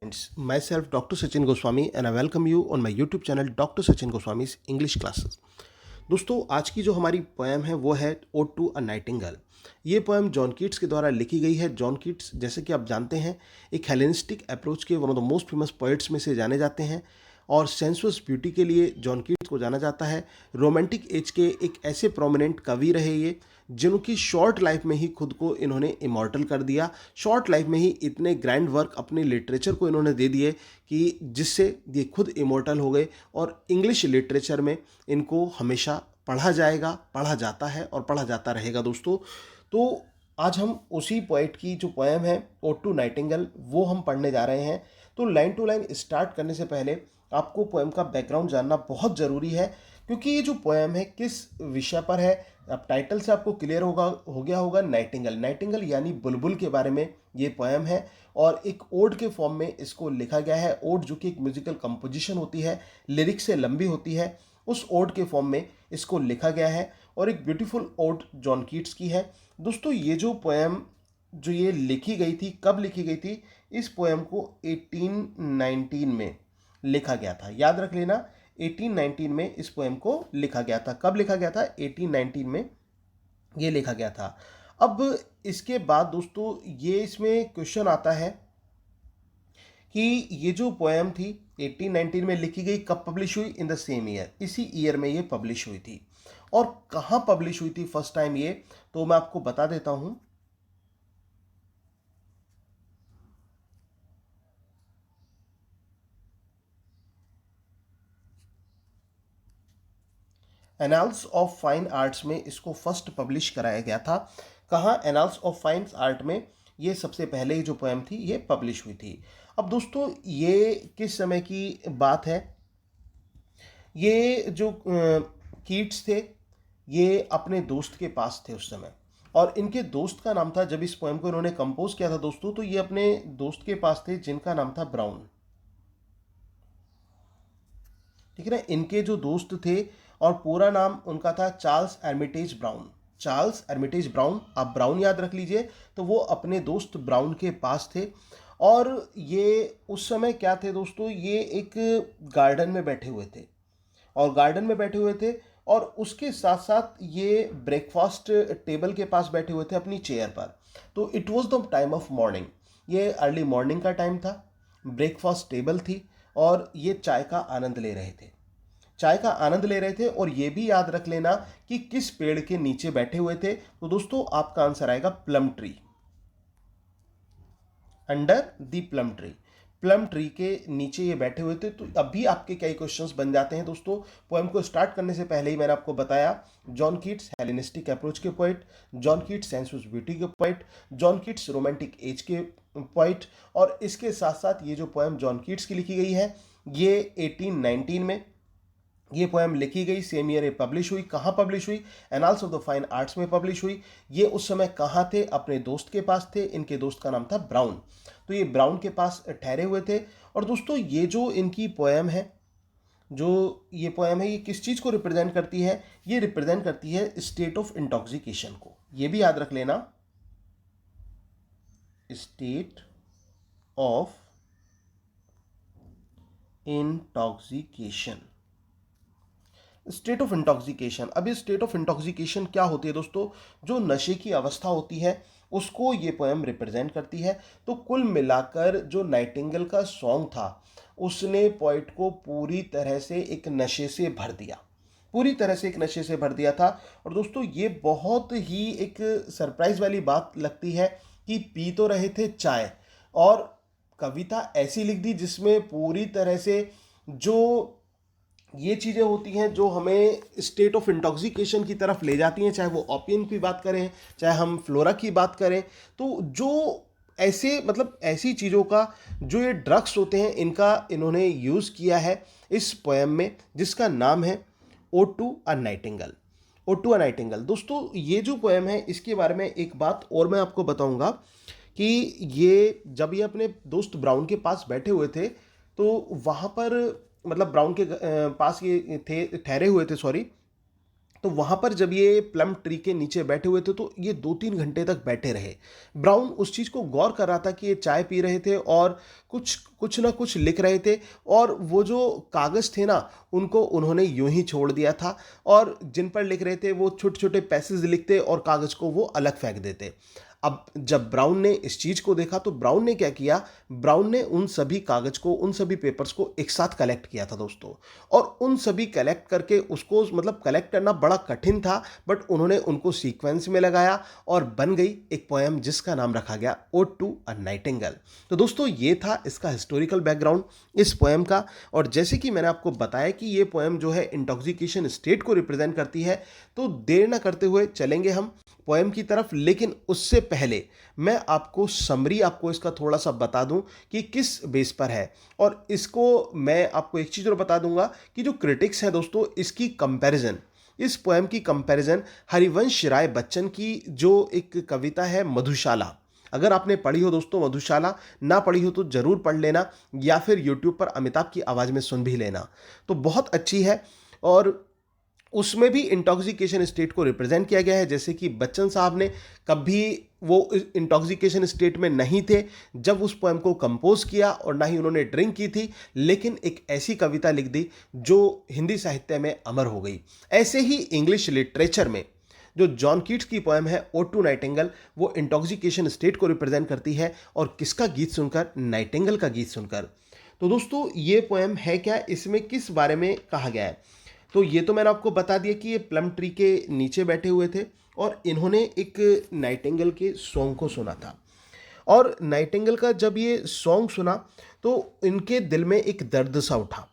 Friends, myself Dr. Sachin Goswami and I welcome you on my YouTube channel Dr. Sachin Goswami's English Classes। दोस्तों आज की जो हमारी poem है वो है ओड टू अ नाइटिंगेल। ये पोएम जॉन कीट्स के द्वारा लिखी गई है। जॉन कीट्स जैसे कि आप जानते हैं एक हेलेनिस्टिक अप्रोच के one of the most famous poets में से जाने जाते हैं और सेंसुअस ब्यूटी के लिए जॉन कीट्स को जाना जाता है। रोमांटिक एज के एक ऐसे प्रोमिनेंट कवि रहे ये जिनकी शॉर्ट लाइफ में ही खुद को इन्होंने इमॉर्टल कर दिया। शॉर्ट लाइफ में ही इतने ग्रैंड वर्क अपने लिटरेचर को इन्होंने दे दिए कि जिससे ये खुद इमॉर्टल हो गए और इंग्लिश लिटरेचर में इनको हमेशा पढ़ा जाएगा, पढ़ा जाता है और पढ़ा जाता रहेगा दोस्तों। तो आज हम उसी पोइट की जो पोएम है ओड टू नाइटिंगेल वो हम पढ़ने जा रहे हैं। तो लाइन टू लाइन स्टार्ट करने से पहले आपको पोएम का बैकग्राउंड जानना बहुत ज़रूरी है क्योंकि ये जो पोएम है किस विषय पर है। अब टाइटल से आपको क्लियर हो गया होगा। नाइटिंगेल, नाइटिंगेल यानी बुलबुल के बारे में ये पोएम है और एक ओड के फॉर्म में इसको लिखा गया है। ओड जो कि एक म्यूजिकल कंपोजिशन होती है, लिरिक्स से लंबी होती है, उस ओड के फॉर्म में इसको लिखा गया है और एक ब्यूटीफुल ओड जॉन कीट्स की है। दोस्तों ये जो पोएम जो ये लिखी गई थी, कब लिखी गई थी? इस पोएम को 1819 में लिखा गया था। याद रख लेना 1819 में इस पोएम को लिखा गया था। कब लिखा गया था? 1819 में ये लिखा गया था। अब इसके बाद दोस्तों ये इसमें क्वेश्चन आता है कि ये जो पोएम थी 1819 में लिखी गई, कब पब्लिश हुई? इन द सेम ईयर, इसी ईयर में ये पब्लिश हुई थी। और कहाँ पब्लिश हुई थी फर्स्ट टाइम ये, तो मैं आपको बता देता हूं। एनाल्स ऑफ फाइन आर्ट्स में इसको फर्स्ट पब्लिश कराया गया था। कहाँ? एनाल्स ऑफ फाइन आर्ट में ये सबसे पहले ही जो पोएम थी ये पब्लिश हुई थी। अब दोस्तों ये किस समय की बात है? ये जो कीट्स थे ये अपने दोस्त के पास थे उस समय और इनके दोस्त का नाम था, जब इस पोएम को इन्होंने कंपोज किया था दोस्तों, तो ये अपने दोस्त के पास थे जिनका नाम था ब्राउन। ठीक है ना? इनके जो दोस्त थे और पूरा नाम उनका था चार्ल्स एर्मिटेज ब्राउन। चार्ल्स एर्मिटेज ब्राउन, आप ब्राउन याद रख लीजिए। तो वो अपने दोस्त ब्राउन के पास थे और ये उस समय क्या थे दोस्तों, ये एक गार्डन में बैठे हुए थे और गार्डन में बैठे हुए थे और उसके साथ साथ ये ब्रेकफास्ट टेबल के पास बैठे हुए थे अपनी चेयर पर। तो it was the time of morning, ये अर्ली मॉर्निंग का टाइम था, ब्रेकफास्ट टेबल थी और ये चाय का आनंद ले रहे थे। चाय का आनंद ले रहे थे और ये भी याद रख लेना कि किस पेड़ के नीचे बैठे हुए थे। तो दोस्तों आपका आंसर आएगा plum tree, under the plum tree. Plum tree के नीचे ये बैठे हुए थे। तो अभी आपके कई क्वेश्चंस बन जाते हैं दोस्तों। पोएम को स्टार्ट करने से पहले ही मैंने आपको बताया जॉन कीट्स हेलेनिस्टिक अप्रोच के poet, John Keats sensuous beauty के poet, John Keats romantic age के पोइट और इसके साथ साथ ये जो पोएम जॉन कीट्स की लिखी गई है ये 1819 में ये पोएम लिखी गई, सेम ईयर ये पब्लिश हुई। कहाँ पब्लिश हुई? Annals of the fine arts में पब्लिश हुई। ये उस समय कहाँ थे? अपने दोस्त के पास थे। इनके दोस्त का नाम था ब्राउन। तो ये ब्राउन के पास ठहरे हुए थे। और दोस्तों ये जो इनकी पोएम है, जो ये पोएम है, ये किस चीज़ को रिप्रेजेंट करती है? ये रिप्रेजेंट करती है स्टेट ऑफ इंटॉक्सिकेशन को। ये भी याद रख लेना, state of intoxication. State of intoxication. अब ये स्टेट ऑफ इंटॉक्सिकेशन क्या होती है दोस्तों? जो नशे की अवस्था होती है उसको ये पोएम रिप्रेजेंट करती है। तो कुल मिलाकर जो नाइटिंगेल का सॉन्ग था उसने पोइट को पूरी तरह से एक नशे से भर दिया, पूरी तरह से एक नशे से भर दिया था। और दोस्तों ये बहुत ही एक सरप्राइज वाली बात लगती है कि पी तो रहे थे चाय और कविता ऐसी लिख दी जिसमें पूरी तरह से जो ये चीज़ें होती हैं जो हमें स्टेट ऑफ इंटॉक्सिकेशन की तरफ ले जाती हैं, चाहे वो ओपियम की बात करें, चाहे हम फ्लोरा की बात करें। तो जो ऐसे मतलब ऐसी चीज़ों का, जो ये ड्रग्स होते हैं, इनका इन्होंने यूज़ किया है इस पोएम में जिसका नाम है ode to a nightingale. Ode to a nightingale. दोस्तों ये जो पोएम है इसके बारे में एक बात और मैं आपको बताऊंगा कि ये जब ये अपने दोस्त ब्राउन के पास बैठे हुए थे तो वहाँ पर मतलब ब्राउन के पास ये थे, ठहरे हुए थे, सॉरी। तो वहाँ पर जब ये प्लम ट्री के नीचे बैठे हुए थे तो ये 2-3 घंटे तक बैठे रहे। ब्राउन उस चीज़ को गौर कर रहा था कि ये चाय पी रहे थे और कुछ कुछ ना कुछ लिख रहे थे, और वो जो कागज़ थे ना, उनको उन्होंने यूं ही छोड़ दिया था, और जिन पर लिख रहे थे वो छोटे छोटे पैसेज लिखते और कागज़ को वो अलग फेंक देते। अब जब ब्राउन ने इस चीज़ को देखा तो ब्राउन ने क्या किया, ब्राउन ने उन सभी कागज़ को, उन सभी पेपर्स को एक साथ कलेक्ट किया था दोस्तों, और उन सभी कलेक्ट करके उसको, मतलब कलेक्ट करना बड़ा कठिन था, बट उन्होंने उनको सीक्वेंस में लगाया और बन गई एक पोएम जिसका नाम रखा गया ओड टू अ नाइटिंगेल। तो दोस्तों ये था इसका हिस्टोरिकल बैकग्राउंड इस पोएम का। और जैसे कि मैंने आपको बताया कि ये पोएम जो है इंटॉक्सिकेशन स्टेट को रिप्रेजेंट करती है, तो देर ना करते हुए चलेंगे हम पोएम की तरफ। लेकिन उससे पहले मैं आपको समरी, आपको इसका थोड़ा सा बता दूं कि किस बेस पर है, और इसको मैं आपको एक चीज़ और बता दूंगा कि जो क्रिटिक्स हैं दोस्तों, इसकी कंपैरिजन, इस पोएम की कंपैरिजन हरिवंश राय बच्चन की जो एक कविता है मधुशाला, अगर आपने पढ़ी हो दोस्तों मधुशाला, ना पढ़ी हो तो ज़रूर पढ़ लेना, या फिर यूट्यूब पर अमिताभ की आवाज़ में सुन भी लेना, तो बहुत अच्छी है। और उसमें भी इंटॉक्सिकेशन स्टेट को रिप्रेजेंट किया गया है, जैसे कि बच्चन साहब ने कभी वो इंटॉक्सिकेशन स्टेट में नहीं थे जब उस पोएम को कंपोज किया, और ना ही उन्होंने ड्रिंक की थी, लेकिन एक ऐसी कविता लिख दी जो हिंदी साहित्य में अमर हो गई। ऐसे ही इंग्लिश लिटरेचर में जो जॉन कीट्स की पोएम है ओड टू नाइटिंगेल, वो इंटॉक्सिकेशन स्टेट को रिप्रेजेंट करती है, और किसका गीत सुनकर, नाइटिंगेल का गीत सुनकर। तो दोस्तों ये पोएम है क्या, इसमें किस बारे में कहा गया है, तो ये तो मैंने आपको बता दिया कि ये प्लम ट्री के नीचे बैठे हुए थे और इन्होंने एक नाइटिंगेल के सॉन्ग को सुना था। और नाइटिंगेल का जब ये सॉन्ग सुना तो इनके दिल में एक दर्द सा उठा,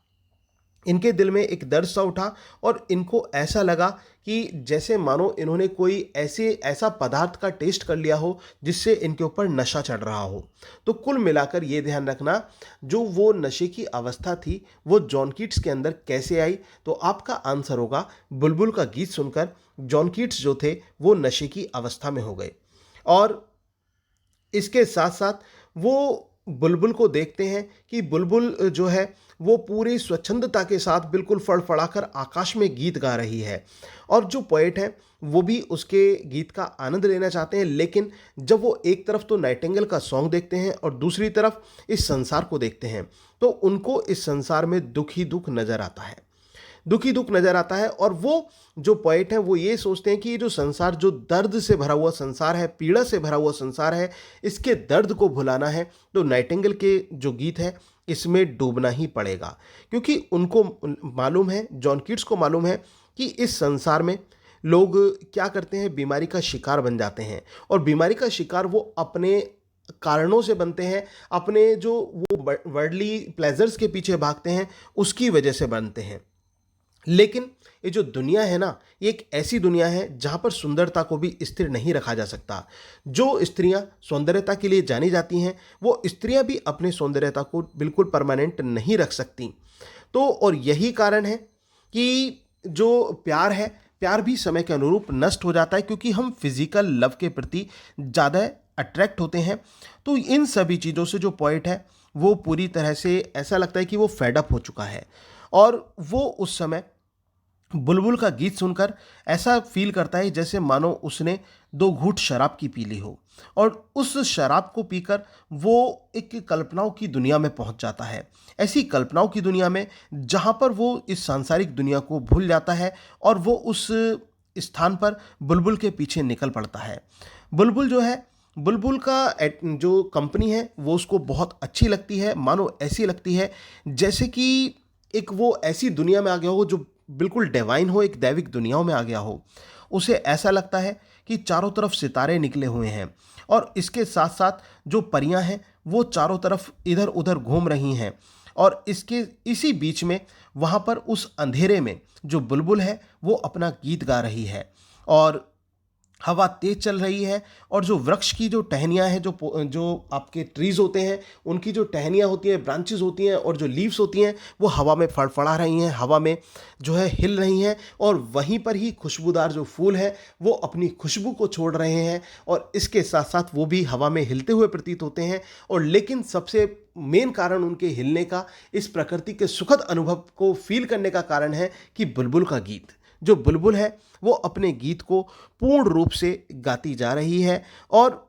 इनके दिल में एक दर्द सा उठा, और इनको ऐसा लगा कि जैसे मानो इन्होंने कोई ऐसा पदार्थ का टेस्ट कर लिया हो जिससे इनके ऊपर नशा चढ़ रहा हो। तो कुल मिलाकर ये ध्यान रखना, जो वो नशे की अवस्था थी वो जॉन कीट्स के अंदर कैसे आई, तो आपका आंसर होगा बुलबुल का गीत सुनकर जॉन कीट्स जो थे वो नशे की अवस्था में हो गए। और इसके साथ साथ वो बुलबुल को देखते हैं कि बुलबुल जो है वो पूरी स्वच्छंदता के साथ बिल्कुल फड़फड़ाकर आकाश में गीत गा रही है, और जो पोएट हैं वो भी उसके गीत का आनंद लेना चाहते हैं। लेकिन जब वो एक तरफ तो नाइटिंगेल का सॉन्ग देखते हैं और दूसरी तरफ इस संसार को देखते हैं, तो उनको इस संसार में दुख ही दुख नजर आता है, दुख ही दुख नजर आता है। और वो जो पोएट हैं वो ये सोचते हैं कि ये जो संसार, जो दर्द से भरा हुआ संसार है, पीड़ा से भरा हुआ संसार है, इसके दर्द को भुलाना है तो नाइटिंगेल के जो गीत है इसमें डूबना ही पड़ेगा। क्योंकि उनको मालूम है, जॉन कीट्स को मालूम है कि इस संसार में लोग क्या करते हैं, बीमारी का शिकार बन जाते हैं, और बीमारी का शिकार वो अपने कारणों से बनते हैं, अपने जो वो वर्ल्डली प्लेजर्स के पीछे भागते हैं उसकी वजह से बनते हैं। लेकिन ये जो दुनिया है ना, ये एक ऐसी दुनिया है जहाँ पर सुंदरता को भी स्थिर नहीं रखा जा सकता। जो स्त्रियाँ सौंदर्यता के लिए जानी जाती हैं, वो स्त्रियाँ भी अपने सौंदर्यता को बिल्कुल परमानेंट नहीं रख सकती। तो और यही कारण है कि जो प्यार है, प्यार भी समय के अनुरूप नष्ट हो जाता है, क्योंकि हम फिजिकल लव के प्रति ज़्यादा अट्रैक्ट होते हैं। तो इन सभी चीज़ों से जो पोएट है वो पूरी तरह से ऐसा लगता है कि वो फेडअप हो चुका है, और वो उस समय बुलबुल का गीत सुनकर ऐसा फील करता है जैसे मानो उसने 2 घूंट शराब की पी ली हो, और उस शराब को पीकर वो एक कल्पनाओं की दुनिया में पहुंच जाता है, ऐसी कल्पनाओं की दुनिया में जहां पर वो इस सांसारिक दुनिया को भूल जाता है, और वो उस स्थान पर बुलबुल के पीछे निकल पड़ता है। बुलबुल जो है, बुलबुल का जो कंपनी है वो उसको बहुत अच्छी लगती है, मानो ऐसी लगती है जैसे कि एक वो ऐसी दुनिया में आ गया हो जो बिल्कुल डिवाइन हो, एक दैविक दुनियाओं में आ गया हो। उसे ऐसा लगता है कि चारों तरफ सितारे निकले हुए हैं, और इसके साथ साथ जो परियां हैं वो चारों तरफ इधर उधर घूम रही हैं, और इसी बीच में वहाँ पर उस अंधेरे में जो बुलबुल है वो अपना गीत गा रही है, और हवा तेज चल रही है, और जो वृक्ष की जो टहनियाँ हैं, जो आपके ट्रीज होते हैं उनकी जो टहनियाँ होती हैं, ब्रांचेस होती हैं, और जो लीव्स होती हैं वो हवा में फड़फड़ा रही हैं, हवा में जो है हिल रही हैं, और वहीं पर ही खुशबूदार जो फूल हैं वो अपनी खुशबू को छोड़ रहे हैं, और इसके साथ साथ वो भी हवा में हिलते हुए प्रतीत होते हैं। और लेकिन सबसे मेन कारण उनके हिलने का, इस प्रकृति के सुखद अनुभव को फील करने का कारण है कि बुलबुल का गीत, जो बुलबुल है वो अपने गीत को पूर्ण रूप से गाती जा रही है और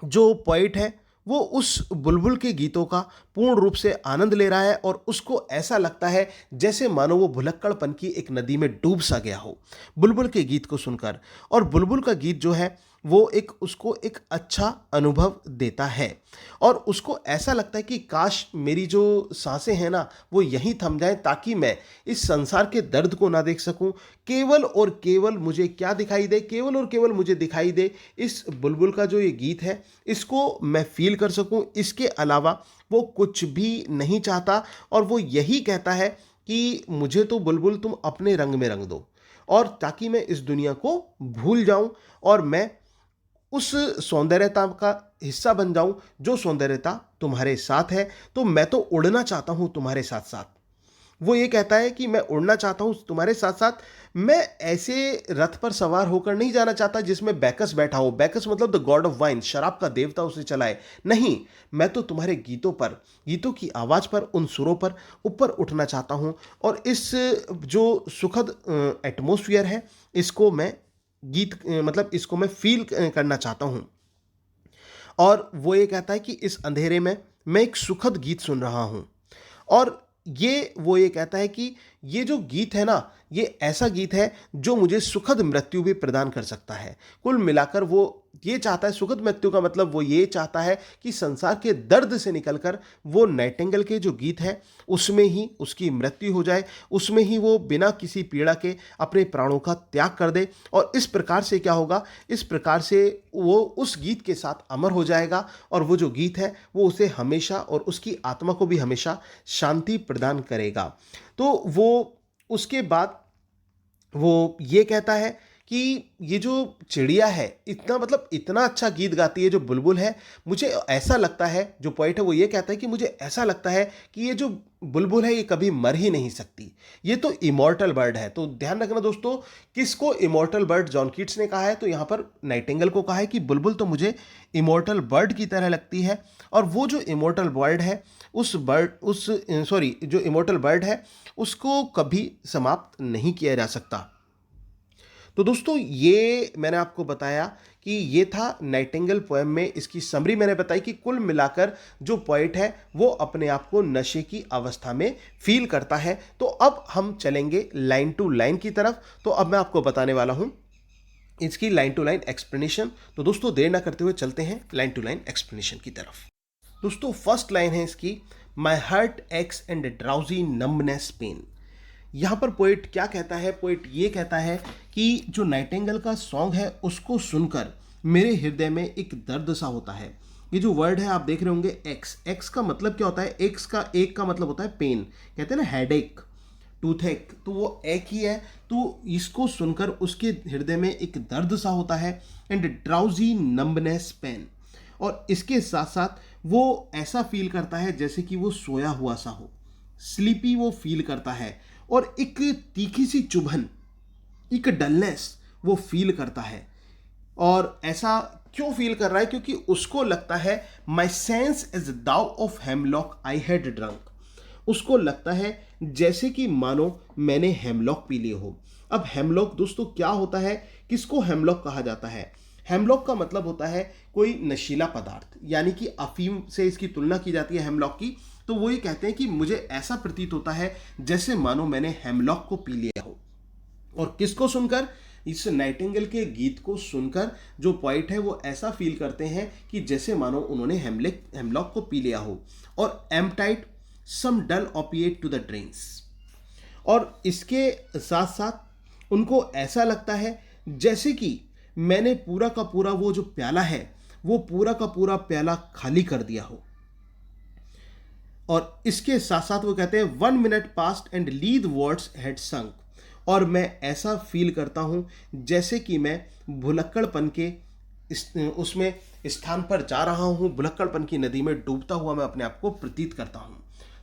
जो पोइट है वो उस बुलबुल के गीतों का पूर्ण रूप से आनंद ले रहा है और उसको ऐसा लगता है जैसे मानो वो भुलक्कड़पन की एक नदी में डूब सा गया हो बुलबुल के गीत को सुनकर। और बुलबुल का गीत जो है वो उसको एक अच्छा अनुभव देता है और उसको ऐसा लगता है कि काश मेरी जो सांसें हैं ना वो यहीं थम जाएं ताकि मैं इस संसार के दर्द को ना देख सकूं। केवल और केवल मुझे क्या दिखाई दे, केवल और केवल मुझे दिखाई दे इस बुलबुल का जो ये गीत है इसको मैं फील कर सकूं। इसके अलावा वो कुछ भी नहीं चाहता और वो यही कहता है कि मुझे तो बुलबुल तुम अपने रंग में रंग दो और ताकि मैं इस दुनिया को भूल जाऊं और मैं उस सौंदर्यता का हिस्सा बन जाऊं जो सौंदर्यता तुम्हारे साथ है। तो मैं तो उड़ना चाहता हूं तुम्हारे साथ साथ। वो ये कहता है कि मैं उड़ना चाहता हूं तुम्हारे साथ साथ। मैं ऐसे रथ पर सवार होकर नहीं जाना चाहता जिसमें बैकस बैठा हो। बैकस मतलब द गॉड ऑफ वाइन, शराब का देवता उसे चलाए। नहीं, मैं तो तुम्हारे गीतों पर, गीतों की आवाज़ पर, उन सुरों पर ऊपर उठना चाहता हूं और इस जो सुखद एटमॉस्फेयर है इसको मैं मतलब इसको मैं फील करना चाहता हूं। और वो ये कहता है कि इस अंधेरे में मैं एक सुखद गीत सुन रहा हूं और वो ये कहता है कि ये जो गीत है ना ये ऐसा गीत है जो मुझे सुखद मृत्यु भी प्रदान कर सकता है। कुल मिलाकर वो ये चाहता है, सुखद मृत्यु का मतलब वो ये चाहता है कि संसार के दर्द से निकलकर वो नाइटिंगेल के जो गीत है उसमें ही उसकी मृत्यु हो जाए, उसमें ही वो बिना किसी पीड़ा के अपने प्राणों का त्याग कर दे। और इस प्रकार से क्या होगा, इस प्रकार से वो उस गीत के साथ अमर हो जाएगा और वो जो गीत है वो उसे हमेशा और उसकी आत्मा को भी हमेशा शांति प्रदान करेगा। तो वो उसके बाद वो ये कहता है कि ये जो चिड़िया है इतना, मतलब इतना अच्छा गीत गाती है जो बुलबुल है, मुझे ऐसा लगता है, जो पोइट है वो ये कहता है कि मुझे ऐसा लगता है कि ये जो बुलबुल है ये कभी मर ही नहीं सकती, ये तो इमॉर्टल बर्ड है। तो ध्यान रखना दोस्तों, किसको इमॉर्टल बर्ड जॉन कीट्स ने कहा है, तो यहाँ पर नाइटिंगेल को कहा है कि बुलबुल तो मुझे इमॉर्टल बर्ड की तरह लगती है। और वो जो इमॉर्टल बर्ड है जो इमॉर्टल बर्ड है उसको कभी समाप्त नहीं किया जा सकता। तो दोस्तों ये मैंने आपको बताया कि ये था नाइटिंगेल पोएम में इसकी समरी मैंने बताई कि कुल मिलाकर जो पोइट है वो अपने आप को नशे की अवस्था में फील करता है। तो अब हम चलेंगे लाइन टू लाइन की तरफ। तो अब मैं आपको बताने वाला हूं इसकी लाइन टू लाइन एक्सप्लेनेशन। तो दोस्तों देर ना करते हुए चलते हैं लाइन टू लाइन एक्सप्लेनेशन की तरफ। दोस्तों फर्स्ट लाइन है इसकी, my heart aches and drowsy numbness pain. यहाँ पर पोइट क्या कहता है, पोइट ये कहता है कि जो नाइटिंगेल का सॉन्ग है उसको सुनकर मेरे हृदय में एक दर्द सा होता है। ये जो वर्ड है आप देख रहे होंगे एक्स, एक्स का मतलब क्या होता है, एक का मतलब होता है पेन, कहते हैं ना हेडेक, टूथेक, तो वो एक ही है। तो इसको सुनकर उसके हृदय में एक दर्द सा होता है। एंड ड्राउजी नम्बनेस पेन, और इसके साथ साथ वो ऐसा फील करता है जैसे कि वो सोया हुआ सा हो, स्लीपी वो फील करता है और एक तीखी सी चुभन, एक डलनेस वो फील करता है। और ऐसा क्यों फील कर रहा है, क्योंकि उसको लगता है my sense as though of hemlock I had drunk. उसको लगता है जैसे कि मानो मैंने हेमलॉक पी लिए हो। अब हेमलॉक दोस्तों क्या होता है, किसको हेमलॉक कहा जाता है? हेमलॉक का मतलब होता है कोई नशीला पदार्थ, यानी कि अफीम से इसकी तुलना की जाती है हेमलॉक की। तो वो ये कहते हैं कि मुझे ऐसा प्रतीत होता है जैसे मानो मैंने हेमलॉक को पी लिया हो। और किसको सुनकर? इस नाइटिंगेल के गीत को सुनकर जो पोइट है वो ऐसा फील करते हैं कि जैसे मानो उन्होंने हेमलॉक को पी लिया हो। और एम्पटाइट सम डल ओपिएट टू द ड्रेन्स, और इसके साथ साथ उनको ऐसा लगता है जैसे कि मैंने पूरा का पूरा वो जो प्याला है वो पूरा का पूरा प्याला खाली कर दिया हो। और इसके साथ साथ वो कहते हैं 1 minute past and lead words had sunk, और मैं ऐसा फील करता हूं जैसे कि मैं भुलक्कड़पन के उसमें स्थान पर जा रहा हूं, भुलक्कड़पन की नदी में डूबता हुआ मैं अपने आप को प्रतीत करता हूं।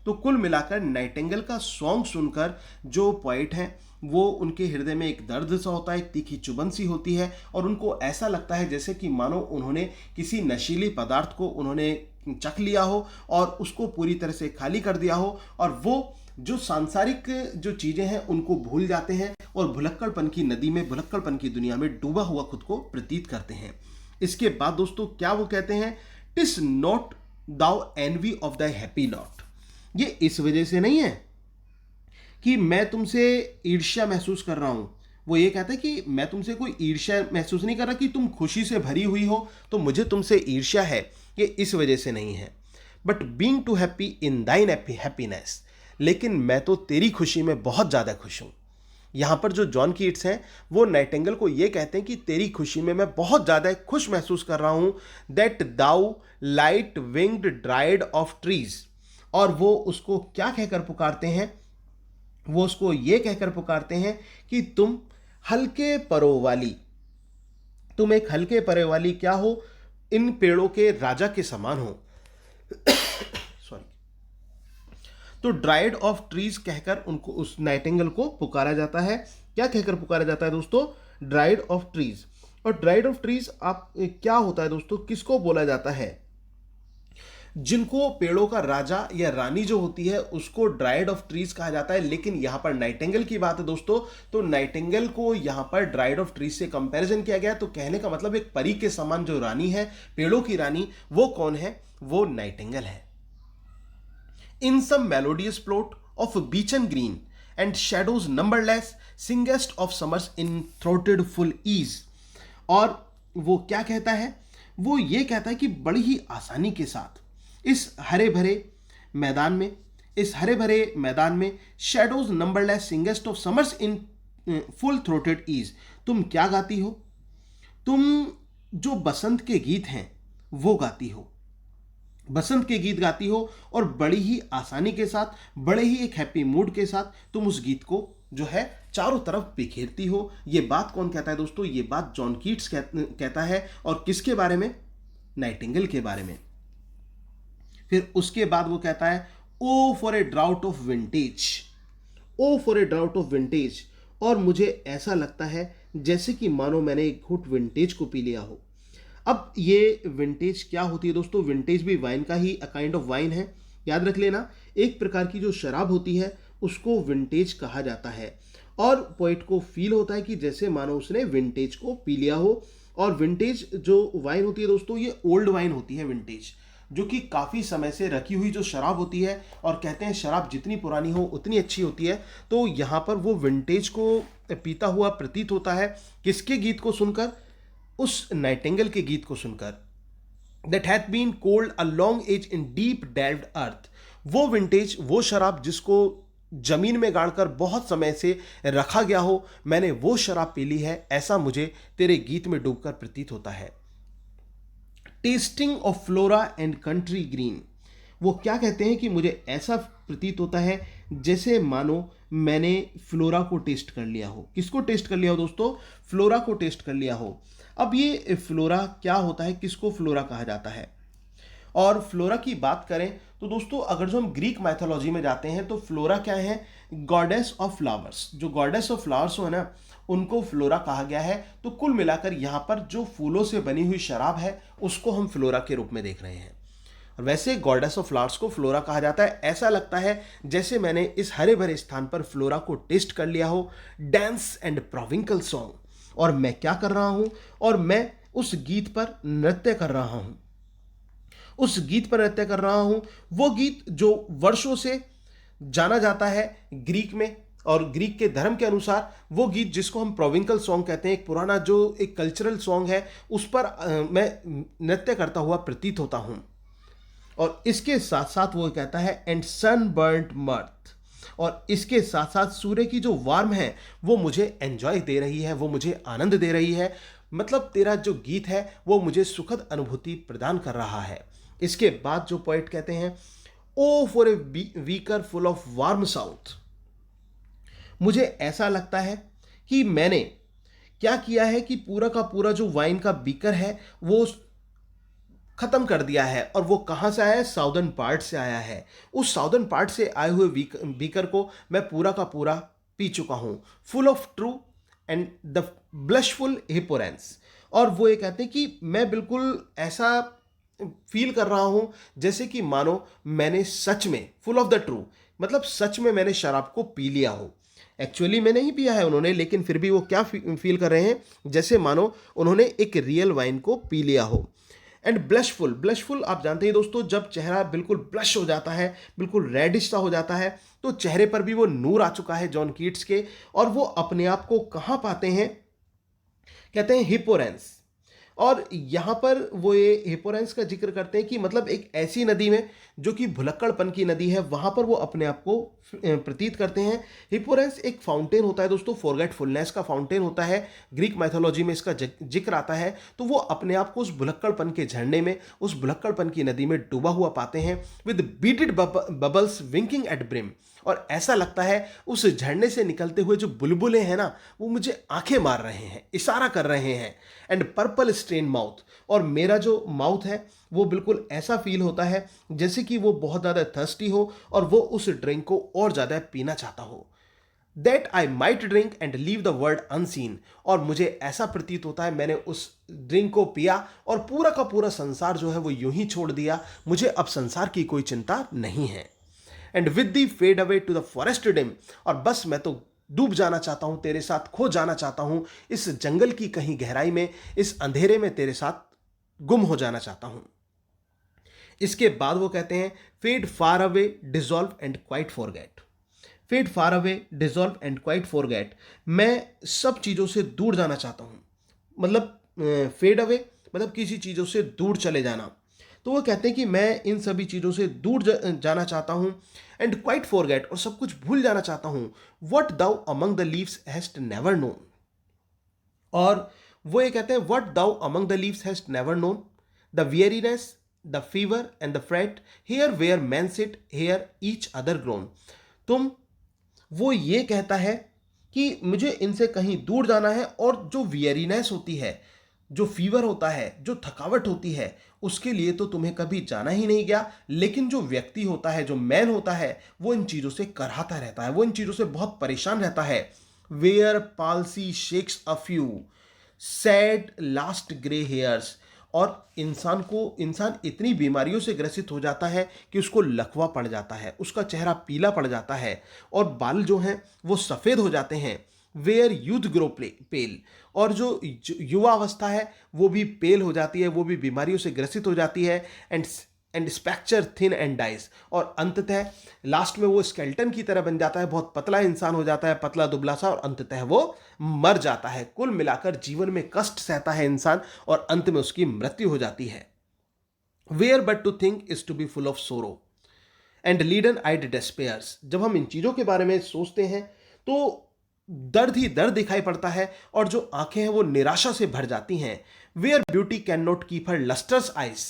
तो कुल मिलाकर नाइटिंगेल का सॉन्ग सुनकर जो पोइट हैं वो उनके हृदय में एक दर्द सा होता है, एक तीखी चुभन सी होती है, और उनको ऐसा लगता है जैसे कि मानो उन्होंने किसी नशीली पदार्थ को उन्होंने चख लिया हो और उसको पूरी तरह से खाली कर दिया हो, और वो जो सांसारिक जो चीजें हैं उनको भूल जाते हैं और भुलक्कड़पन की नदी में, भुलक्कड़पन की दुनिया में डूबा हुआ खुद को प्रतीत करते हैं। इसके बाद दोस्तों क्या वो कहते हैं, TISS not thou N V of the happy lot. ये इस वजह से नहीं है कि मैं तुमसे ईर्ष्या महसूस कर रहा हूं। वो ये कहता है कि मैं तुमसे कोई ईर्ष्या महसूस नहीं कर रहा कि तुम खुशी से भरी हुई हो तो मुझे तुमसे ईर्ष्या है, ये इस वजह से नहीं है। But being too happy in thine happiness, लेकिन मैं तो तेरी खुशी में बहुत ज़्यादा खुश हूँ। यहाँ पर जो जॉन कीट्स हैं वो नाइटिंगेल को ये कहते हैं कि तेरी खुशी में मैं बहुत ज़्यादा खुश महसूस कर रहा हूँ। That thou light winged dryad of trees. और वो उसको क्या कहकर पुकारते हैं, वो उसको ये कहकर पुकारते हैं कि तुम हल्के परों वाली, तुम एक हल्के परे वाली क्या हो, इन पेड़ों के राजा के समान हो। सॉरी। तो ड्राइड ऑफ ट्रीज कहकर उनको, उस नाइटिंगेल को पुकारा जाता है। क्या कहकर पुकारा जाता है दोस्तों, ड्राइड ऑफ ट्रीज। और ड्राइड ऑफ ट्रीज आप क्या होता है दोस्तों, किसको बोला जाता है, जिनको पेड़ों का राजा या रानी जो होती है उसको ड्राइड ऑफ ट्रीज कहा जाता है। लेकिन यहां पर नाइटिंगेल की बात है दोस्तों, तो नाइटिंगेल को यहां पर ड्राइड ऑफ ट्रीज से कंपैरिजन किया गया। तो कहने का मतलब एक परी के समान जो रानी है, पेड़ों की रानी, वो कौन है, वो नाइटिंगेल है। In some melodious plot of beechen green and shadows numberless, singest of summers in throated full ease. और वो क्या कहता है, वो ये कहता है कि बड़ी ही आसानी के साथ इस हरे भरे मैदान में, इस हरे भरे मैदान में shadows numberless, singest of summers in full throated ease, तुम क्या गाती हो, तुम जो बसंत के गीत हैं वो गाती हो, बसंत के गीत गाती हो और बड़ी ही आसानी के साथ, बड़े ही एक हैप्पी मूड के साथ तुम उस गीत को जो है चारों तरफ बिखेरती हो। ये बात कौन कहता है दोस्तों, ये बात जॉन कीट्स कहता है। और किसके बारे में, नाइटिंगेल के बारे में। फिर उसके बाद वो कहता है, O for a draught of vintage, O for a draught of vintage. और मुझे ऐसा लगता है जैसे कि मानो मैंने एक घूंट विंटेज को पी लिया हो। अब ये विंटेज क्या होती है दोस्तों, विंटेज भी वाइन का ही काइंड ऑफ वाइन है। याद रख लेना, एक प्रकार की जो शराब होती है उसको विंटेज कहा जाता है। और पोइट को फील होता है कि जैसे मानो उसने विंटेज को पी लिया हो। और विंटेज जो वाइन होती है दोस्तों, ये ओल्ड वाइन होती है विंटेज, जो कि काफ़ी समय से रखी हुई जो शराब होती है। और कहते हैं शराब जितनी पुरानी हो उतनी अच्छी होती है। तो यहाँ पर वो विंटेज को पीता हुआ प्रतीत होता है। किसके गीत को सुनकर, उस नाइटिंगेल के गीत को सुनकर। That hath been cold a long age in deep delved earth. वो विंटेज, वो शराब जिसको जमीन में गाड़कर बहुत समय से रखा गया हो, मैंने वो शराब पी ली है, ऐसा मुझे तेरे गीत में डूबकर प्रतीत होता है। Testing of flora and country green. वो क्या कहते हैं कि मुझे ऐसा प्रतीत होता है जैसे मानो मैंने फ्लोरा को टेस्ट कर लिया हो। किसको टेस्ट कर लिया हो दोस्तों, फ्लोरा को टेस्ट कर लिया हो। अब ये फ्लोरा क्या होता है, किसको फ्लोरा कहा जाता है। और फ्लोरा की बात करें तो दोस्तों, अगर जो हम ग्रीक माइथोलॉजी में जाते हैं तो फ्लोरा क्या है, गॉडेस ऑफ फ्लावर्स। जो गॉडेस ऑफ फ्लावर्स हो ना, उनको फ्लोरा कहा गया है। तो कुल मिलाकर यहाँ पर जो फूलों से बनी हुई शराब है उसको हम फ्लोरा के रूप में देख रहे हैं। और वैसे गॉडेस ऑफ फ्लावर्स को फ्लोरा कहा जाता है। ऐसा लगता है जैसे मैंने इस हरे भरे स्थान पर फ्लोरा को टेस्ट कर लिया हो। डांस एंड प्रोविंकल सॉन्ग, और मैं क्या कर रहा हूं, और मैं उस गीत पर नृत्य कर रहा हूं, उस गीत पर नृत्य कर रहा हूं। वो गीत जो वर्षों से जाना जाता है ग्रीक में, और ग्रीक के धर्म के अनुसार वो गीत जिसको हम प्रोविंकल सॉन्ग कहते हैं, एक पुराना जो एक कल्चरल सॉन्ग है, उस पर मैं नृत्य करता हुआ प्रतीत होता हूं। और इसके साथ साथ वो कहता है एंड सन बर्न्ड मर्थ, और इसके साथ साथ सूर्य की जो वार्म है वो मुझे एंजॉय दे रही है, वो मुझे आनंद दे रही है। मतलब तेरा जो गीत है वो मुझे सुखद अनुभूति प्रदान कर रहा है। इसके बाद जो पोएट कहते हैं, O for a beaker full of warm south. मुझे ऐसा लगता है कि मैंने क्या किया है कि पूरा का पूरा जो वाइन का बीकर है वो खत्म कर दिया है। और वो कहाँ से आया है, साउदर्न पार्ट से आया है। उस साउदर्न पार्ट से आए हुए बीकर को मैं पूरा का पूरा पी चुका हूँ। Full of true and the blushful Hippocrene. और वो ये कहते हैं कि मैं बिल्कुल ऐसा फील कर रहा हूँ जैसे कि मानो मैंने सच में, फुल ऑफ द ट्रू, मतलब सच में मैंने शराब को पी लिया हो। एक्चुअली में नहीं पिया है उन्होंने, लेकिन फिर भी वो क्या फील कर रहे हैं, जैसे मानो उन्होंने एक रियल वाइन को पी लिया हो। एंड ब्लशफुल, ब्लशफुल आप जानते हैं दोस्तों, जब चेहरा बिल्कुल ब्लश हो जाता है, बिल्कुल रेडिश सा हो जाता है, तो चेहरे पर भी वो नूर आ चुका है जॉन कीट्स के। और वो अपने आप को कहाँ पाते हैं, कहते हैं हिपोरेंस। और यहाँ पर वो ये हिपोरेंस का जिक्र करते हैं कि मतलब एक ऐसी नदी में जो कि भुलक्कड़पन की नदी है, वहाँ पर वो अपने आप को प्रतीत करते हैं। हिपोरेंस एक फाउंटेन होता है दोस्तों, फॉरगेटफुलनेस का फाउंटेन होता है। ग्रीक मैथोलॉजी में इसका जिक्र आता है। तो वो अपने आप को उस भुलक्कड़पन के झरने में, उस भुलक्कड़पन की नदी में डूबा हुआ पाते हैं, with beaded bubbles winking at brim. और ऐसा लगता है उस झरने से निकलते हुए जो बुलबुले हैं ना, वो मुझे आंखें मार रहे हैं, इशारा कर रहे हैं। एंड पर्पल स्ट्रेन माउथ, और मेरा जो माउथ है वो बिल्कुल ऐसा फील होता है जैसे कि वो बहुत ज़्यादा थर्स्टी हो और वो उस ड्रिंक को और ज़्यादा पीना चाहता हो। That I might drink and leave the world unseen, और मुझे ऐसा प्रतीत होता है मैंने उस ड्रिंक को पिया और पूरा का पूरा संसार जो है वो यूं ही छोड़ दिया, मुझे अब संसार की कोई चिंता नहीं है। And with thee fade away to the forest dim, और बस मैं तो डूब जाना चाहता हूं, तेरे साथ खो जाना चाहता हूं इस जंगल की कहीं गहराई में, इस अंधेरे में तेरे साथ गुम हो जाना चाहता हूं। इसके बाद वो कहते हैं fade far away dissolve and quite forget. Fade far away dissolve and quite forget, मैं सब चीज़ों से दूर जाना चाहता हूँ। मतलब फेड अवे मतलब किसी चीज़ों से दूर चले जाना। तो वो कहते हैं कि मैं इन सभी चीज़ों से दूर जाना चाहता हूँ। एंड क्वाइट फॉरगेट, और सब कुछ भूल जाना चाहता हूँ। What thou among the leaves hast never known, और वो ये कहते हैं what thou among the leaves has never known, the weariness, the fever and the fret, here where men sit, hear each other groan. तुम, वो ये कहता है कि मुझे इनसे कहीं दूर जाना है, और जो वियरीनेस होती है, जो फीवर होता है, जो थकावट होती है, उसके लिए तो तुम्हें कभी जाना ही नहीं गया। लेकिन जो व्यक्ति होता है, जो मैन होता है, वो इन चीज़ों से कराहता रहता है, वो इन चीज़ों से बहुत परेशान रहता है। Where palsy shakes a few, sad last grey hairs, और इंसान इतनी बीमारियों से ग्रसित हो जाता है कि उसको लकवा पड़ जाता है, उसका चेहरा पीला पड़ जाता है और बाल जो हैं वो सफ़ेद हो जाते हैं। वेयर यूथ ग्रो पेल, और जो युवा अवस्था है वो भी पेल हो जाती है, वो भी बीमारियों से ग्रसित हो जाती है। एंड स्पैक्चर थिन एंड डाइस, और अंततः लास्ट में वो स्केल्टन की तरह बन जाता है, बहुत पतला इंसान हो जाता है, पतला दुबला सा, और अंततः वो मर जाता है। कुल मिलाकर जीवन में कष्ट सहता है इंसान और अंत में उसकी मृत्यु हो जाती है। Where but to think is to be full of sorrow and leaden eyed despairs, जब हम इन चीज़ों के बारे में सोचते हैं तो दर्द ही दर्द दिखाई पड़ता है, और जो आंखें हैं वो निराशा से भर जाती हैं। Where beauty can not keep her lustrous eyes,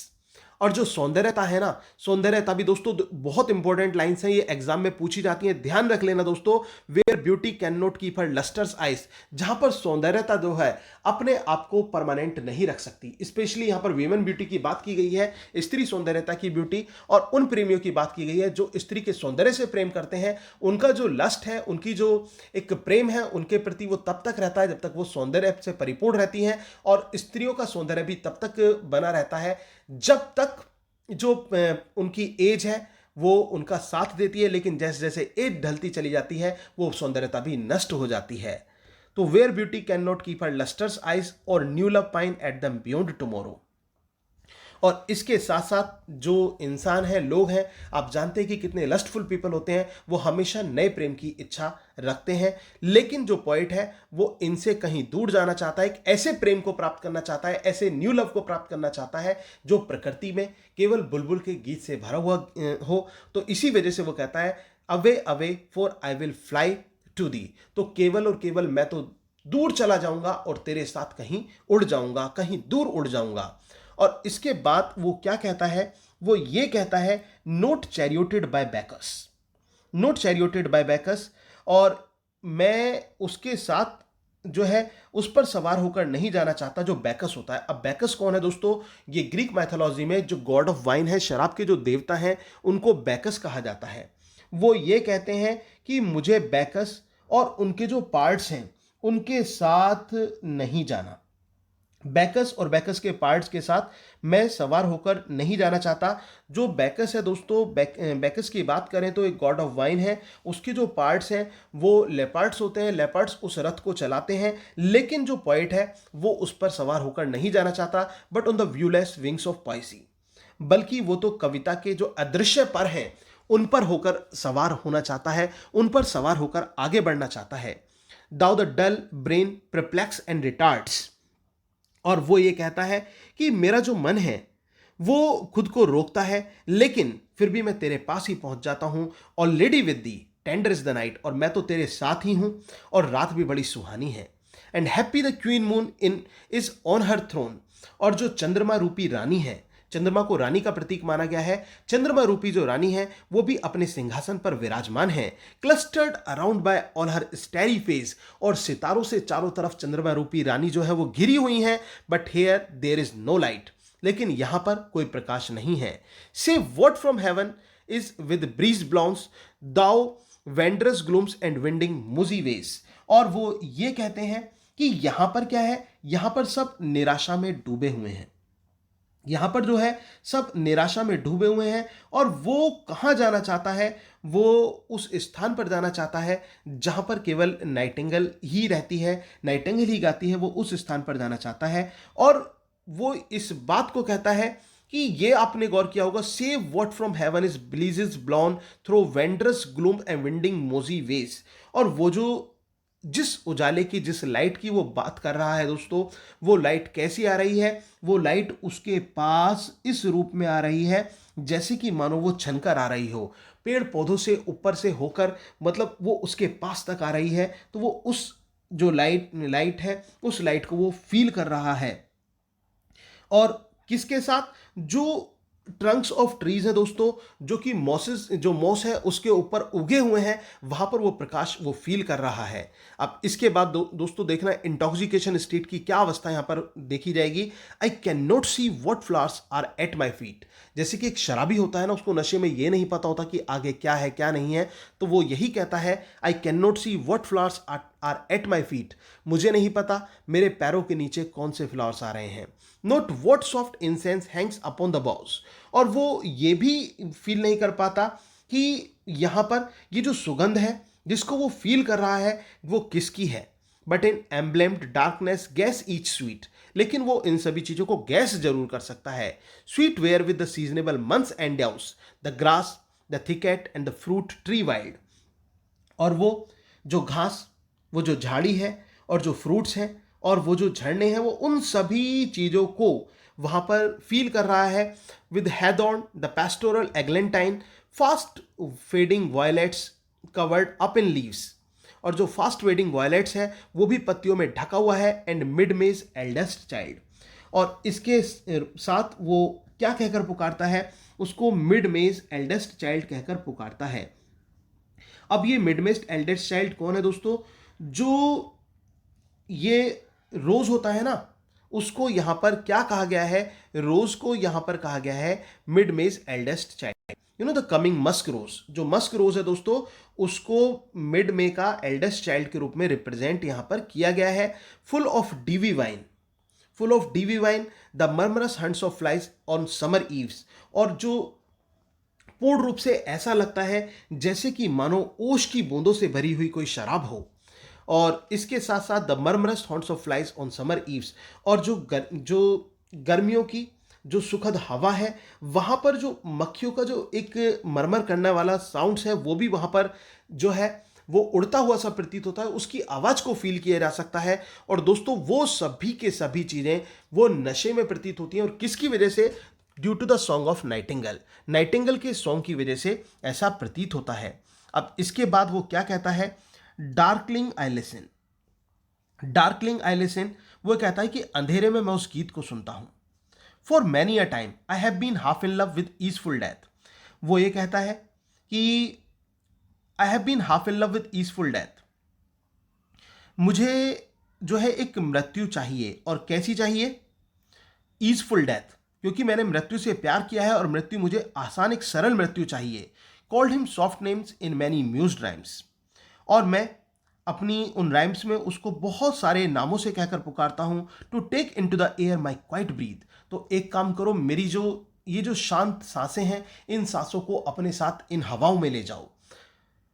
और जो सौंदर्यता है ना, सौंदर्यता भी दोस्तों बहुत इंपॉर्टेंट लाइन्स हैं, ये एग्जाम में पूछी जाती हैं, ध्यान रख लेना दोस्तों। Where beauty can not keep her lustrous eyes, जहां पर सौंदर्यता जो है अपने आप को परमानेंट नहीं रख सकती। स्पेशली यहां पर वीमेन ब्यूटी की बात की गई है, स्त्री सौंदर्यता की ब्यूटी, और उन प्रेमियों की बात की गई है जो स्त्री के सौंदर्य से प्रेम करते हैं। उनका जो लस्ट है, उनकी जो एक प्रेम है उनके प्रति, वो तब तक रहता है जब तक वो सौंदर्य से परिपूर्ण रहती हैं, और स्त्रियों का सौंदर्य भी तब तक बना रहता है जब तक जो उनकी एज है वो उनका साथ देती है। लेकिन जैसे जैसे एज ढलती चली जाती है वो सौंदर्यता भी नष्ट हो जाती है। तो where beauty can not keep her lustrous eyes, और new love pine at the beyond tomorrow. और इसके साथ साथ जो इंसान है, लोग हैं, आप जानते हैं कि कितने लस्टफुल पीपल होते हैं, वो हमेशा नए प्रेम की इच्छा रखते हैं। लेकिन जो पोइट है वो इनसे कहीं दूर जाना चाहता है, एक ऐसे प्रेम को प्राप्त करना चाहता है, ऐसे न्यू लव को प्राप्त करना चाहता है जो प्रकृति में केवल बुलबुल के गीत से भरा हुआ हो। तो इसी वजह से वो कहता है away away for I will fly to thee, तो केवल और केवल मैं तो दूर चला जाऊंगा और तेरे साथ कहीं उड़ जाऊंगा, कहीं दूर उड़ जाऊंगा। और इसके बाद वो क्या कहता है, वो ये कहता है not charioted by Bacchus, not charioted by Bacchus, और मैं उसके साथ जो है उस पर सवार होकर नहीं जाना चाहता जो बैकस होता है। अब बैकस कौन है दोस्तों, ये ग्रीक मैथोलॉजी में जो गॉड ऑफ वाइन है, शराब के जो देवता हैं, उनको बैकस कहा जाता है। वो ये कहते हैं कि मुझे बैकस और उनके जो पार्ट्स हैं उनके साथ नहीं जाना। बैकस और बैकस के पार्ट्स के साथ मैं सवार होकर नहीं जाना चाहता। जो बैकस है दोस्तों, बैकस की बात करें तो एक गॉड ऑफ वाइन है। उसके जो पार्ट्स हैं वो लेपर्ड्स होते हैं। लेपर्ड्स उस रथ को चलाते हैं, लेकिन जो पोएट है वो उस पर सवार होकर नहीं जाना चाहता, but on the viewless wings of poesy, बल्कि वो तो कविता के जो अदृश्य पर हैं उन पर होकर सवार होना चाहता है, उन पर सवार होकर आगे बढ़ना चाहता है। Though the dull brain perplex and retards, और वो ये कहता है कि मेरा जो मन है वो खुद को रोकता है, लेकिन फिर भी मैं तेरे पास ही पहुंच जाता हूं। Already with the tender is the night, और मैं तो तेरे साथ ही हूं और रात भी बड़ी सुहानी है। And happy the queen moon in is on her throne, और जो चंद्रमा रूपी रानी है, चंद्रमा को रानी का प्रतीक माना गया है, चंद्रमा रूपी जो रानी है वो भी अपने सिंहासन पर विराजमान है। क्लस्टर्ड अराउंड बाय ऑल हर स्टैरी फेस, और सितारों से चारों तरफ चंद्रमा रूपी रानी जो है वो घिरी हुई है। But here there is no light, लेकिन यहां पर कोई प्रकाश नहीं है। Save what from heaven is with breeze blown through verdurous glooms and winding mossy ways, और वो ये कहते हैं कि यहां पर क्या है, यहां पर सब निराशा में डूबे हुए हैं। यहां पर जो है सब निराशा में डूबे हुए हैं, और वो कहां जाना चाहता है, वो उस स्थान पर जाना चाहता है जहां पर केवल नाइटिंगेल ही रहती है, नाइटिंगेल ही गाती है। वो उस स्थान पर जाना चाहता है, और वो इस बात को कहता है कि ये आपने गौर किया होगा, save what from heaven is breezes blown through verdurous gloom and winding mossy ways, और वो जो जिस उजाले की, जिस लाइट की वो बात कर रहा है दोस्तों, वो लाइट कैसी आ रही है, वो लाइट उसके पास इस रूप में आ रही है जैसे कि मानो वो छनकर आ रही हो, पेड़ पौधों से ऊपर से होकर, मतलब वो उसके पास तक आ रही है। तो वो उस जो लाइट है उस लाइट को वो फील कर रहा है। और किसके साथ, जो ट्रंक्स ऑफ ट्रीज है दोस्तों, जो कि मॉसेस, जो मॉस है उसके ऊपर उगे हुए हैं, वहां पर वो प्रकाश वो फील कर रहा है। अब इसके बाद दोस्तों देखना इंटॉक्सिकेशन स्टेट की क्या अवस्था यहां पर देखी जाएगी। I can not see what flowers are at my feet, जैसे कि एक शराबी होता है ना, उसको नशे में ये नहीं पता होता कि आगे क्या है क्या नहीं है, तो वो यही कहता है I can not see what flowers are at my feet, मुझे नहीं पता मेरे पैरों के नीचे कौन से फ्लावर्स आ रहे हैं। Note what soft incense Hanks upon the boughs, और वो ये भी फील नहीं कर पाता कि यहां पर ये जो सुगंध है जिसको वो फील कर रहा है वो किसकी है। But in embalmed darkness guess each sweet, लेकिन वो इन सभी चीजों को गैस जरूर कर सकता है। Sweet wherewith the seasonable months endows the grass the thicket and the fruit tree wild, और वो जो घास, वो जो झाड़ी है, और जो फ्रूट्स हैं, और वो जो झरने हैं, वो उन सभी चीज़ों को वहाँ पर फील कर रहा है। With hawthorn the pastoral eglantine fast fading violets covered up in leaves, और जो फास्ट फेडिंग वायलेट्स है वो भी पत्तियों में ढका हुआ है। And mid May's eldest child, और इसके साथ वो क्या कहकर पुकारता है, उसको मिड मेज एल्डेस्ट चाइल्ड कहकर पुकारता है। अब ये मिड मेज एल्डेस्ट चाइल्ड कौन है दोस्तों, जो ये रोज होता है ना, उसको यहां पर क्या कहा गया है, रोज को यहां पर कहा गया है mid May's eldest child. You know the coming musk rose, जो मस्क रोज है दोस्तों, उसको मिड मे का एल्डेस्ट चाइल्ड के रूप में रिप्रेजेंट यहां पर किया गया है। Full of dewy wine, full of dewy wine the murmurous haunts of flies on summer eves, और जो पूर्ण रूप से ऐसा लगता है जैसे कि मानो ओश की बूंदों से भरी हुई कोई शराब हो। और इसके साथ साथ the murmurous haunts of flies on summer eves, और जो गर्मियों की जो सुखद हवा है, वहाँ पर जो मक्खियों का जो एक मरमर करने वाला साउंड्स है वो भी वहाँ पर जो है वो उड़ता हुआ सा प्रतीत होता है, उसकी आवाज़ को फील किया जा सकता है। और दोस्तों वो सभी के सभी चीज़ें वो नशे में प्रतीत होती हैं, और किसकी वजह से, due to the song of nightingale, nightingale के सॉन्ग की वजह से ऐसा प्रतीत होता है। अब इसके बाद वो क्या कहता है, darkling I listen, darkling I listen, वो कहता है कि अंधेरे में मैं उस गीत को सुनता हूं। For many a time I have been half in love with easeful death, वो ये कहता है कि I have been half in love with easeful death, मुझे जो है एक मृत्यु चाहिए, और कैसी चाहिए, ईजफुल डेथ, क्योंकि मैंने मृत्यु से प्यार किया है और मृत्यु मुझे आसान एक सरल मृत्यु चाहिए। Called him soft names in many mused rhymes, और मैं अपनी उन राइम्स में उसको बहुत सारे नामों से कहकर पुकारता हूँ। To take into the air my quiet breath. तो एक काम करो, मेरी ये जो शांत सांसें हैं, इन सांसों को अपने साथ इन हवाओं में ले जाओ।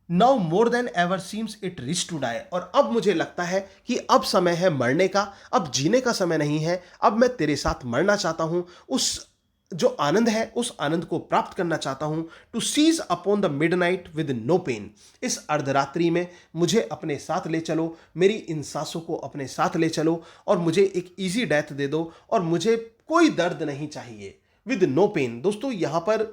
Now more than ever seems it rich to die. और अब मुझे लगता है कि अब समय है मरने का, अब जीने का समय नहीं है। अब मैं तेरे साथ मरना चाहता हूं, उस जो आनंद है उस आनंद को प्राप्त करना चाहता हूं। To cease upon the midnight with no pain. इस अर्धरात्रि में मुझे अपने साथ ले चलो, मेरी इन सांसों को अपने साथ ले चलो और मुझे एक ईजी डेथ दे दो और मुझे कोई दर्द नहीं चाहिए। With no pain. दोस्तों यहां पर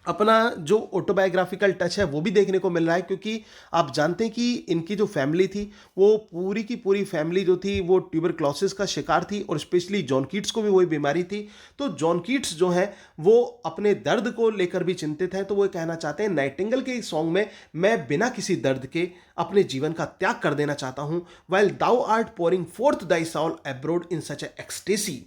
अपना जो ऑटोबायोग्राफिकल टच है वो भी देखने को मिल रहा है, क्योंकि आप जानते हैं कि इनकी जो फैमिली थी वो पूरी की पूरी फैमिली जो थी वो ट्यूबरक्लोसिस का शिकार थी और स्पेशली जॉन कीट्स को भी वही बीमारी थी। तो जॉन कीट्स जो है वो अपने दर्द को लेकर भी चिंतित है। तो वो कहना चाहते हैं नाइटिंगेल के इस सॉन्ग में, मैं बिना किसी दर्द के अपने जीवन का त्याग कर देना चाहता हूं। While thou art pouring forth thy soul abroad in such a ecstasy.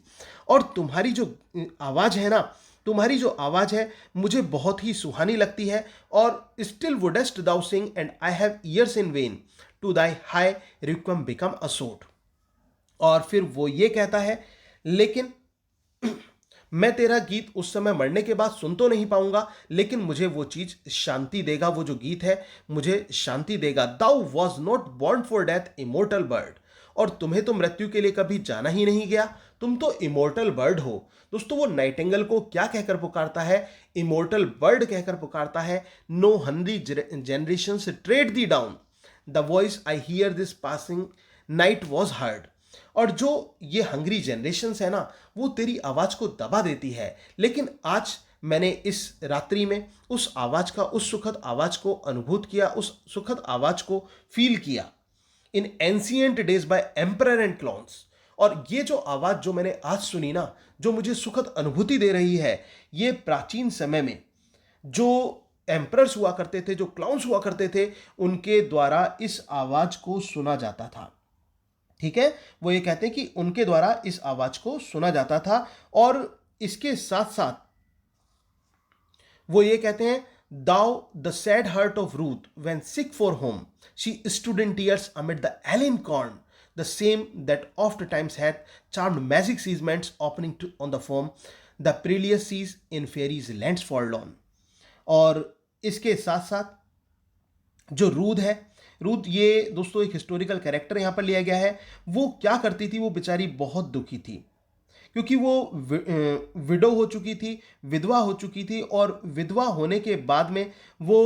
और तुम्हारी जो आवाज़ है ना, तुम्हारी जो आवाज़ है मुझे बहुत ही सुहानी लगती है। और still wouldst thou sing and I have ears in vain to thy high requiem become a sod. और फिर वो ये कहता है, लेकिन मैं तेरा गीत उस समय मरने के बाद सुन तो नहीं पाऊंगा, लेकिन मुझे वो चीज शांति देगा, वो जो गीत है मुझे शांति देगा। Thou was not born for death immortal bird. और तुम्हें तो मृत्यु के लिए कभी जाना ही नहीं गया, तुम तो इमोर्टल बर्ड हो। दोस्तों वो नाइटिंगेल को क्या कहकर पुकारता है? इमोर्टल बर्ड कहकर पुकारता है। No hungry generation tread thee down, the voice I hear this passing night was heard. और जो ये हंग्री जनरेशन्स है ना, वो तेरी आवाज को दबा देती है, लेकिन आज मैंने इस रात्रि में उस आवाज का, उस सुखद आवाज को अनुभूत किया, उस सुखद आवाज को फील किया। In ancient days by emperor and clowns. और ये जो आवाज जो मैंने आज सुनी ना, जो मुझे सुखद अनुभूति दे रही है, ये प्राचीन समय में जो एम्परर्स हुआ करते थे, जो क्लाउन्स हुआ करते थे, उनके द्वारा इस आवाज को सुना जाता था। ठीक है, वो ये कहते हैं कि उनके द्वारा इस आवाज को सुना जाता था। और इसके साथ साथ वो ये कहते हैं, through the sad heart of Ruth when sick for home she stood in tears amid the alien corn, the same that oft times hath charmed magic seasments opening on the foam, the perilous seas in fairies lands forlorn। और इसके साथ साथ जो rude है, rude ये दोस्तों एक historical character यहाँ पर लिया गया है। वो क्या करती थी? वो बेचारी बहुत दुखी थी, क्योंकि वो विडो हो चुकी थी, विधवा हो चुकी थी। और विधवा होने के बाद में वो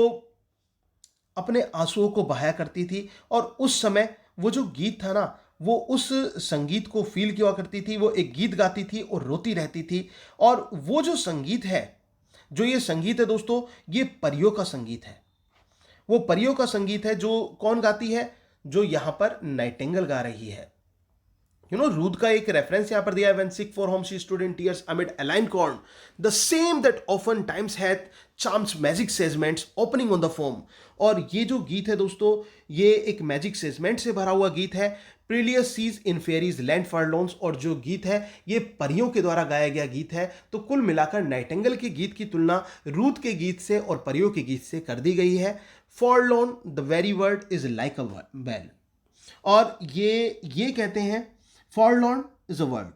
अपने आंसुओं को बहाया करती थी। और उस समय वो जो गीत था ना, वो उस संगीत को फील किया करती थी। वो एक गीत गाती थी और रोती रहती थी। और वो जो संगीत है, जो ये संगीत है दोस्तों, ये परियों का संगीत है। वो परियों का संगीत है। जो कौन गाती है? जो यहां पर नाइटिंगेल गा रही है। रूद का एक रेफरेंस यहां पर दिया है, when sick for home she stood in tears amid alien corn, the same that often times hath charms magic casements opening on the foam. और ये जो गीत है दोस्तों, ये एक मैजिक सेजमेंट से भरा हुआ गीत है। प्रिलियस सीज इन फेरीज लैंड फॉरलॉन्स। और जो गीत है ये परियों के द्वारा गाया गया गीत है। तो कुल मिलाकर नाइटिंगेल के गीत की तुलना रूद के गीत से और परियों के गीत से कर दी गई है। Forlorn the very word is like a bell. और ये कहते हैं फॉरलॉर्न इज अ वर्ड।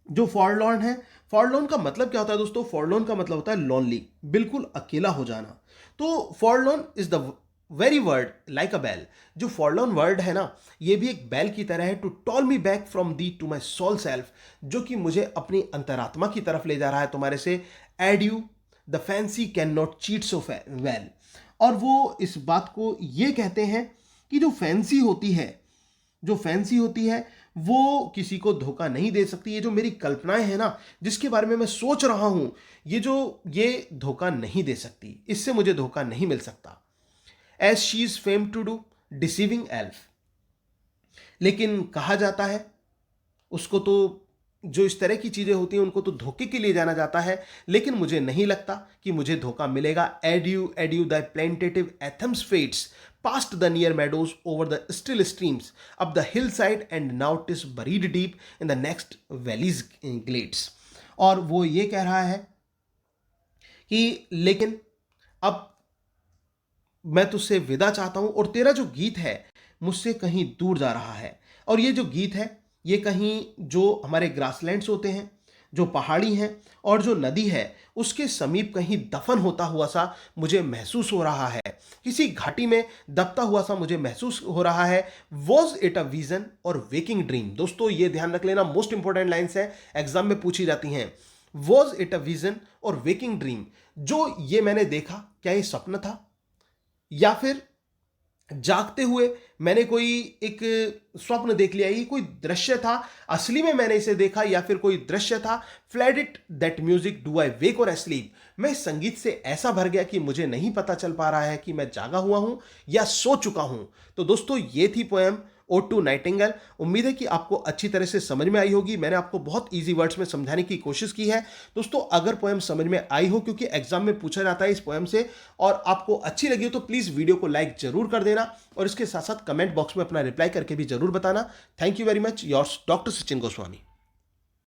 जो फॉरलॉर्न है, फॉरलॉर्न का मतलब क्या होता है दोस्तों? फॉरलॉर्न का मतलब होता है लॉनली, बिल्कुल अकेला हो जाना। तो forlorn is the very word like a bell. जो फॉरलॉर्न वर्ड है ना, ये भी एक बेल की तरह है। To toll me back from thee to my sole self, जो कि मुझे अपनी अंतरात्मा की तरफ ले जा रहा है, तुम्हारे से। Adieu the fancy can not cheat so well. और वो इस बात को ये कहते हैं कि जो फैंसी होती है, जो फैंसी होती है वो किसी को धोखा नहीं दे सकती। ये जो मेरी कल्पनाएं हैं ना, जिसके बारे में मैं सोच रहा हूं, ये धोखा नहीं दे सकती, इससे मुझे धोखा नहीं मिल सकता। As she is fame to do deceiving elf. लेकिन कहा जाता है उसको, तो जो इस तरह की चीजें होती हैं उनको तो धोखे के लिए जाना जाता है। लेकिन मुझे नहीं लगता कि मुझे धोखा मिलेगा। Adieu the plaintive anthems fades past the near meadows, over the still streams, up the hillside, and now 'tis buried deep in the next valley's glades। और वो ये कह रहा है कि लेकिन अब मैं तुझसे विदा चाहता हूं, और तेरा जो गीत है मुझसे कहीं दूर जा रहा है। और ये जो गीत है, ये कहीं जो हमारे ग्रासलैंड्स होते हैं, जो पहाड़ी हैं और जो नदी है, उसके समीप कहीं दफन होता हुआ सा मुझे महसूस हो रहा है। किसी घाटी में दबता हुआ सा मुझे महसूस हो रहा है। वॉज इट अ विजन और वेकिंग ड्रीम? दोस्तों ये ध्यान रख लेना, मोस्ट इंपॉर्टेंट लाइन्स है, एग्जाम में पूछी जाती हैं। वॉज इट अ विजन और वेकिंग ड्रीम? जो ये मैंने देखा, क्या ये स्वप्न था या फिर जागते हुए मैंने कोई एक स्वप्न देख लिया, ये कोई दृश्य था, असली में मैंने इसे देखा, या फिर कोई दृश्य था? Fled it that music, do I wake or sleep? मैं इस संगीत से ऐसा भर गया कि मुझे नहीं पता चल पा रहा है कि मैं जागा हुआ हूं या सो चुका हूं। तो दोस्तों ये थी पोएम ओड टू नाइटिंगेल। उम्मीद है कि आपको अच्छी तरह से समझ में आई होगी। मैंने आपको बहुत इजी वर्ड्स में समझाने की कोशिश की है। दोस्तों अगर पोएम समझ में आई हो, क्योंकि एग्जाम में पूछा जाता है इस पोएम से, और आपको अच्छी लगी हो तो प्लीज़ वीडियो को लाइक जरूर कर देना और इसके साथ साथ कमेंट बॉक्स में अपना रिप्लाई करके भी जरूर बताना। Thank you very much, yours doctor Sachin Goswami.